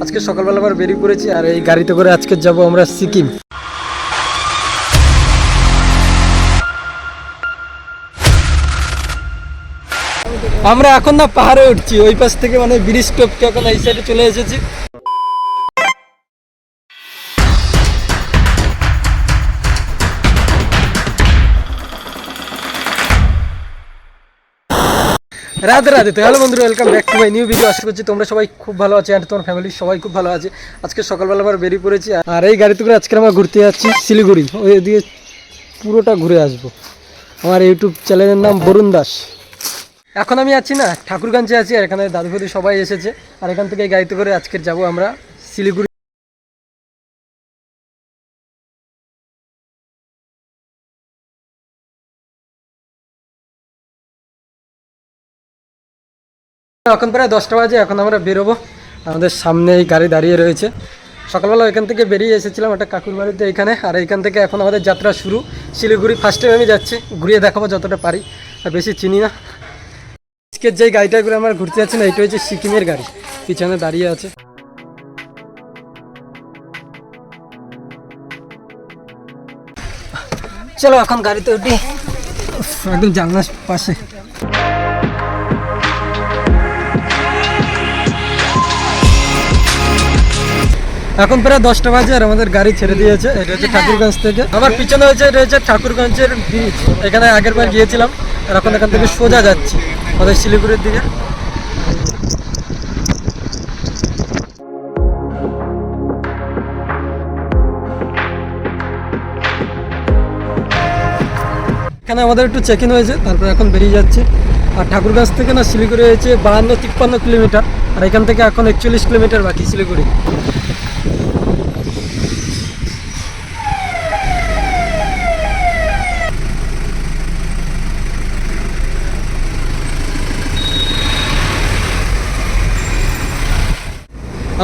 আজকে সকালবেলা আবার বেরিয়ে পড়েছি আর এই গাড়িতে করে আজকে যাব আমরা সিকিম। আমরা এখন না পাহাড়ে উঠছি, ওই পাশ থেকে মানে ব্রিজ টপকে এখন এই সাইডে চলে এসেছি। রাধে রাধে। তো হ্যালো বন্ধুরা, welcome back to my new video. আশা করছি তোমরা সবাই খুব ভালো আছো আর তোমার ফ্যামিলি সবাই খুব ভালো আছে। আজকে সকালবেলা আবার বেরিয়ে পড়েছি আর এই গাড়িতে করে আজকে আমরা ঘুরতে যাচ্ছি শিলিগুড়ি। ওই দিয়ে পুরোটা ঘুরে আসবো। আমার ইউটিউব চ্যানেলের নাম বরুণ দাস। এখন আমি আছি না ঠাকুরগঞ্জে আছি আর এখানে দাদু ফাদু সবাই এসেছে আর এখান থেকে এই গাড়িতে করে আজকে যাব আমরা শিলিগুড়ি। এখন প্রায় 10টা বাজে, এখন আমরা বেরোবো। আমাদের সামনে এই গাড়ি দাঁড়িয়ে রয়েছে। সকালবেলা এখান থেকে বেরিয়ে এসেছিলাম একটা কাকুর বাড়িতে এখানে, আর এইখান থেকে এখন আমাদের যাত্রা শুরু শিলিগুড়ি। ফার্স্ট টাইম আমি যাচ্ছি, ঘুরিয়ে দেখাবো যতটা পারি, আর বেশি চিনি না। আজকের যেই গাড়িটা করে আমরা ঘুরতে যাচ্ছি না, এটা হচ্ছে সিকিমের গাড়ি, পিছনে দাঁড়িয়ে আছে। চলো এখন গাড়িতে উঠি, একদম জানলার পাশে। এখন প্রায় 10টা বাজে আর আমাদের গাড়ি ছেড়ে দিয়েছে। এটা হচ্ছে ঠাকুরগঞ্জ থেকে, আবার পিছনে হয়েছে এটা হচ্ছে ঠাকুরগঞ্জের ব্রিজ। এখানে আগের বার গিয়েছিলাম আর এখন এখান থেকে সোজা যাচ্ছি আমাদের শিলিগুড়ির দিকে। এখানে আমাদের একটু চেক ইন হয়েছে, তারপর এখন বেরিয়ে যাচ্ছি। আর ঠাকুরগঞ্জ থেকে না শিলিগুড়ি হয়েছে 52-53 কিলোমিটার, আর এখান থেকে এখন 41 কিলোমিটার বাকি শিলিগুড়ি।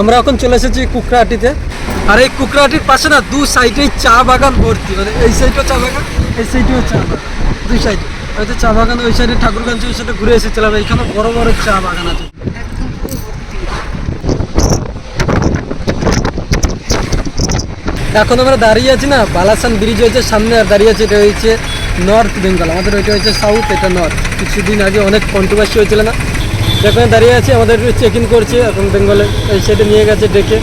আমরা এখন চলে এসেছি কুকরাহাটিতে, আর এই কুকরাহাটির পাশে না দু সাইডে চা বাগান ভর্তি, মানে এই সাইডেও চা বাগান, এই সাইডেও চা বাগান, দুই সাইডে হয়তো চা বাগান। ওই সাইডে ঠাকুরগঞ্জ ওই সাইডে ঘুরে এসেছিলাম, এইখানে বড় বড় চা বাগান আছে। এখন আমরা দাঁড়িয়ে আছি না বালাসান ব্রিজ হয়েছে সামনে, আর দাঁড়িয়ে আছে এটা হচ্ছে নর্থ বেঙ্গল। আমাদের ওইটা হচ্ছে সাউথ, এটা নর্থ। কিছুদিন আগে অনেক কন্ট্রোভার্সি হয়েছিল না, যেখানে দাঁড়িয়ে আছে আমাদের চেক ইন করছে এখন বেঙ্গলে। এই সাইডে নিয়ে গেছে ডেকে,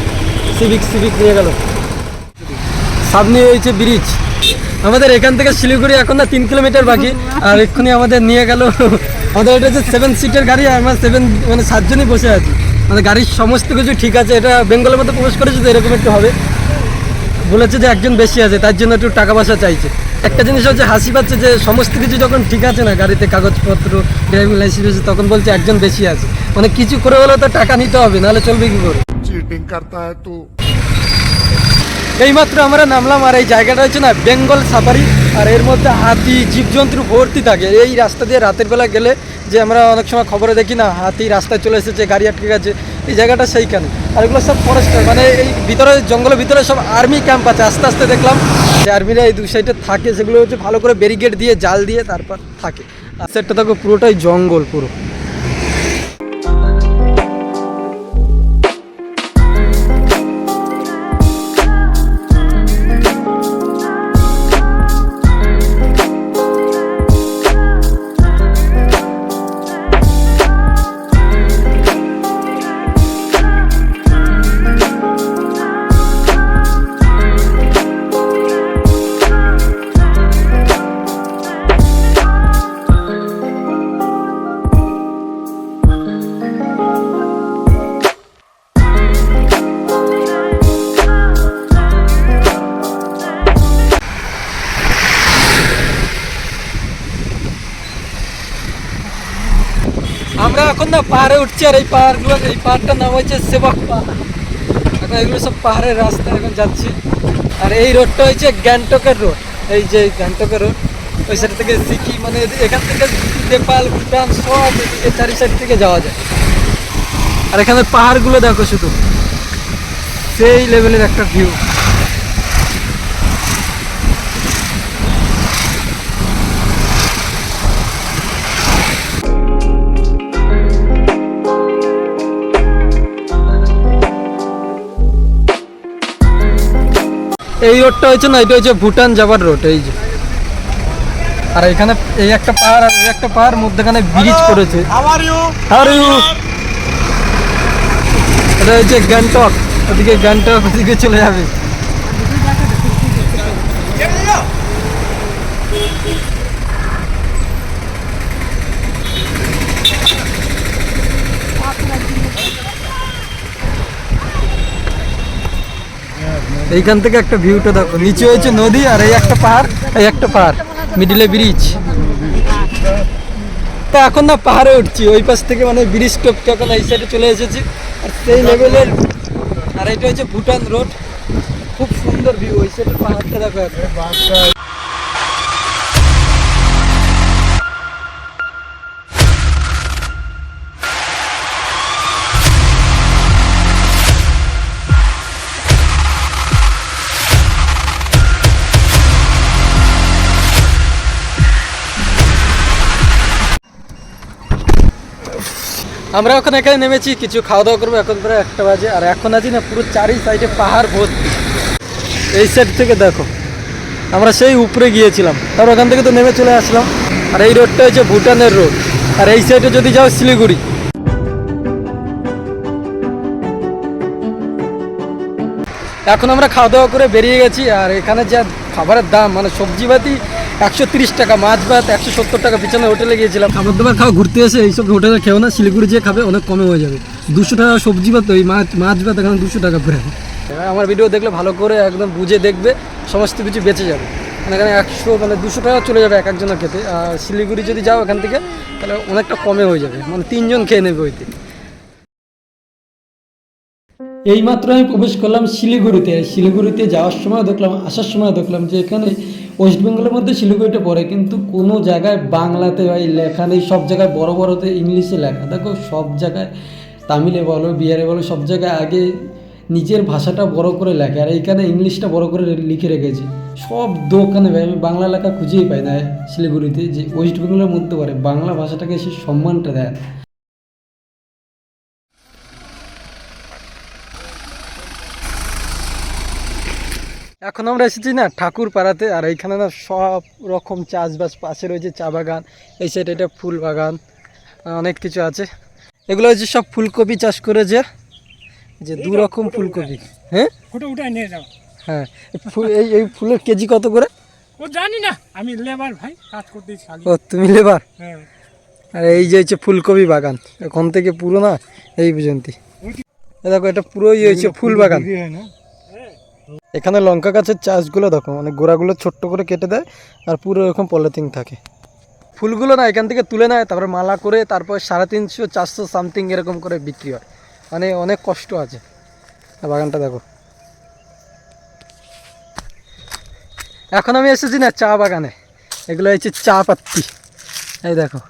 সিভিক নিয়ে গেল। সামনে হয়েছে ব্রিজ। আমাদের এখান থেকে শিলিগুড়ি এখন না 3 কিলোমিটার বাকি, আর এক্ষুনি আমাদের নিয়ে গেল। আমাদের এটা হচ্ছে 7 সিটের গাড়ি, আর আমরা 7 জনই বসে আছি। মানে গাড়ির সমস্ত কিছু ঠিক আছে। এটা বেঙ্গলের মধ্যে প্রবেশ করেছে তো এরকম একটু হবে। বলেছে যে একজন বেশি আছে, তার জন্য একটু টাকা পয়সা চাইছে। একটা জিনিস হচ্ছে হাসি পাচ্ছে যে সমস্ত কিছু যখন ঠিক আছে না, গাড়িতে কাগজপত্র ড্রাইভিং লাইসেন্স, তখন বলছে একজন বেশি আছে। মানে কিছু করে হলেও তো টাকা নিতে হবে, নাহলে চলবে কি করে। চিটিং করতা হ্যায় তু। এইমাত্র আমরা নামলাম আর এই জায়গাটা হচ্ছে না বেঙ্গল সাফারি, আর এর মধ্যে হাতি জীবজন্তু ভর্তি থাকে। এই রাস্তা দিয়ে রাতের বেলা গেলে যে আমরা অনেক সময় খবরে দেখি না হাতি রাস্তায় চলে এসেছে, গাড়ি আটকে গেছে, এই জায়গাটা সেইখানে। আর এগুলো সব ফরেস্টার, মানে এই ভিতরে জঙ্গলের ভিতরে সব আর্মি ক্যাম্প আছে। আস্তে আস্তে দেখলাম যে আর্মিরা এই 2 সাইডে থাকে, সেগুলো হচ্ছে ভালো করে ব্যারিকেড দিয়ে জাল দিয়ে তারপর থাকে। আর সেটা দেখো পুরোটাই জঙ্গল পুরো। আমরা এখন না পাহাড়ে উঠছি, আর এই পাহাড়টার নাম হচ্ছে সেবক পাহাড়। এখন এগুলো সব পাহাড়ের রাস্তা এখন যাচ্ছি। আর এই রোডটা হচ্ছে গ্যাংটকের রোড, এই যে গ্যাংটকের রোড। ওই সাইড থেকে সিকিম, মানে এখান থেকে নেপাল ভুটান সব এদিকে 4 সাইড থেকে যাওয়া যায়। আর এখানে পাহাড়গুলো দেখো শুধু, সেই লেভেলের একটা ভিউ। এই রোডটা হচ্ছে না, এটা হচ্ছে ভুটান যাবার রোড। এই যে, আর এখানে এই একটা পাহাড় আর এই একটা পাহাড় মধ্যখানে ব্রিজ করেছে। এটা হচ্ছে গ্যাংটক, ওদিকে গ্যাংটক ওদিকে চলে যাবে। এইখান থেকে একটা ভিউটা দেখো, নিচে হয়েছে নদী আর এই একটা পাহাড়, এই একটা পাহাড়, মিডিলে ব্রিজ। তা এখন না পাহাড়ে উঠছি, ওই পাশ থেকে মানে ব্রিজ টপকে এখন এই সাইডে চলে এসেছি, আর সেই লেভেলের। আর এটা হচ্ছে ভুটান রোড, খুব সুন্দর ভিউ। ওই সাইডের পাহাড়টা দেখো এখন। আমরা ওখানে এখানে নেমেছি, কিছু খাওয়া দাওয়া করবো। এখন প্রায় 1টা বাজে, আর এখন আছি না পুরো চারি সাইডে পাহাড় ভর্তি। এই সাইড থেকে দেখো, আমরা সেই উপরে গিয়েছিলাম, তারপর ওখান থেকে তো নেমে চলে আসলাম। আর এই রোডটা হচ্ছে ভুটানের রোড, আর এই সাইডে যদি যাও শিলিগুড়ি। এখন আমরা খাওয়া দাওয়া করে বেরিয়ে গেছি। আর এখানে যা খাবারের দাম, মানে সবজি ভাতি 130 টাকা, মাছ ভাত 170 টাকা। পিছনে হোটেলে গিয়েছিলাম খাবার দাবার খাওয়া, ঘুরতে এসে এইসব হোটেলে খেও না, শিলিগুড়ি যে খাবে অনেক কমে হয়ে যাবে। 200 টাকা সবজি ভাত, ওই মাছ ভাত এখানে 200 টাকা করে। আমার ভিডিও দেখলে ভালো করে একদম বুঝে দেখবে, সমস্ত কিছু বেঁচে যাবে। মানে এখানে 200 টাকা চলে যাবে এক একজনের খেতে। আর শিলিগুড়ি যদি যাও এখান থেকে, তাহলে অনেকটা কমে হয়ে যাবে, মানে 3 জন খেয়ে নেবে ওইতে। এইমাত্র আমি প্রবেশ করলাম শিলিগুড়িতে। শিলিগুড়িতে যাওয়ার সময় দেখলাম, আসার সময় দেখলাম যে এখানে ওয়েস্ট বেঙ্গলের মধ্যে শিলিগুড়িটা পড়ে, কিন্তু কোনো জায়গায় বাংলাতে ভাই লেখা নেই। সব জায়গায় বড় বড়তে ইংলিশে লেখা। দেখো সব জায়গায়, তামিলে বলো বিহারে বলো, সব জায়গায় আগে নিজের ভাষাটা বড় করে লেখে, আর এইখানে ইংলিশটা বড় করে লিখে রেখেছে সব দোকানে। ভাই আমি বাংলা লেখা খুঁজেই পাই না শিলিগুড়িতে, যে ওয়েস্ট বেঙ্গলের মধ্যে পড়ে, বাংলা ভাষাটাকে সে সম্মানটা দেয়। এখন আমরা এসেছি না ঠাকুরপাড়াতে, আর এইখানে না সব রকম চাষবাস, পাশে রয়েছে চা বাগান, এই সাইডে এটা ফুল বাগান, অনেক কিছু আছে। এগুলো হচ্ছে সব ফুলকপি চাষ করেছে, যে 2 রকম ফুলকপি। হ্যাঁ ফটো উঠাই নিয়ে যাও। হ্যাঁ, এই ফুলের কেজি কত করে? ও জানি না, আমি লেবার ভাই, কাজ করতেছি। ও তুমি লেবার? হ্যাঁ। আর এই যে হচ্ছে ফুলকপি বাগান, এখন থেকে পুরো না এই পর্যন্ত। দেখো এটা পুরোই হয়েছে ফুল বাগান। এখানে লঙ্কা গাছের চাষগুলো দেখো, মানে গোড়াগুলো ছোট্ট করে কেটে দেয়, আর পুরো এরকম পলিথিন থাকে। ফুলগুলো না এখান থেকে তুলে নেয়, তারপর মালা করে, তারপর 350 400 সামথিং এরকম করে বিক্রি হয়। মানে অনেক কষ্ট আছে। বাগানটা দেখো। এখন আমি এসেছি না চা বাগানে, এগুলো হচ্ছে চা পাত্তি। এই দেখো,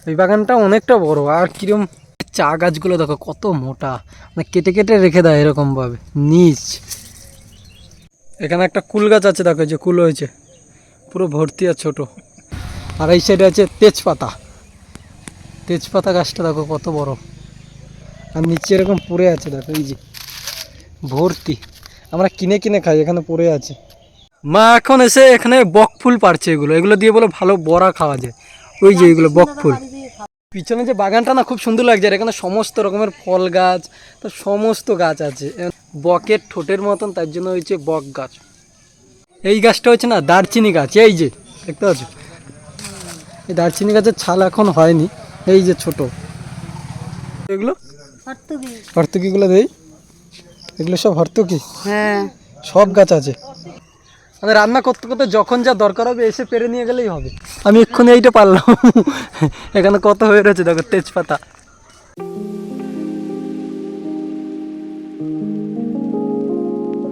এই বাগানটা অনেকটা বড়। আর কিরম চা গাছগুলো দেখো কত মোটা, মানে কেটে কেটে রেখে দেয় এরকমভাবে নিচ। এখানে একটা কুল গাছ আছে, দেখো যে কুল হয়েছে পুরো ভর্তি আর ছোট। আর এই সাইডে আছে তেজপাতা, তেজপাতা গাছটা দেখো কত বড়, আর নিচে এরকম পড়ে আছে দেখো, এই যে ভর্তি। আমরা কিনে কিনে খাই, এখানে পড়ে আছে। মা এখন এসে এখানে বক ফুল পাড়ছে, এগুলো দিয়ে বলে ভালো বড়া খাওয়া যায়। ওই যে এগুলো বক ফুল। পিছনে যে বাগানটা না খুব সুন্দর লাগছে, আর এখানে সমস্ত রকমের ফল গাছ, তো সমস্ত গাছ আছে। বকের ঠোঁটের মতন, তার জন্য হচ্ছে বক গাছ। এই গাছটা হচ্ছে না দারচিনি গাছ, এই যে দেখতে পাচ্ছ, এই দারচিনি গাছের ছাল এখন হয়নি, এই যে ছোট এগুলো হর্তুকিগুলো দেই, এগুলো সব হর্তুকি। হ্যাঁ, সব গাছ আছে। মানে রান্না করতে করতে যখন যা দরকার হবে এসে পেরে নিয়ে গেলেই হবে। আমি এক্ষুনি এইটা পারলাম। এখানে কত হয়ে রয়েছে দেখো তেজপাতা।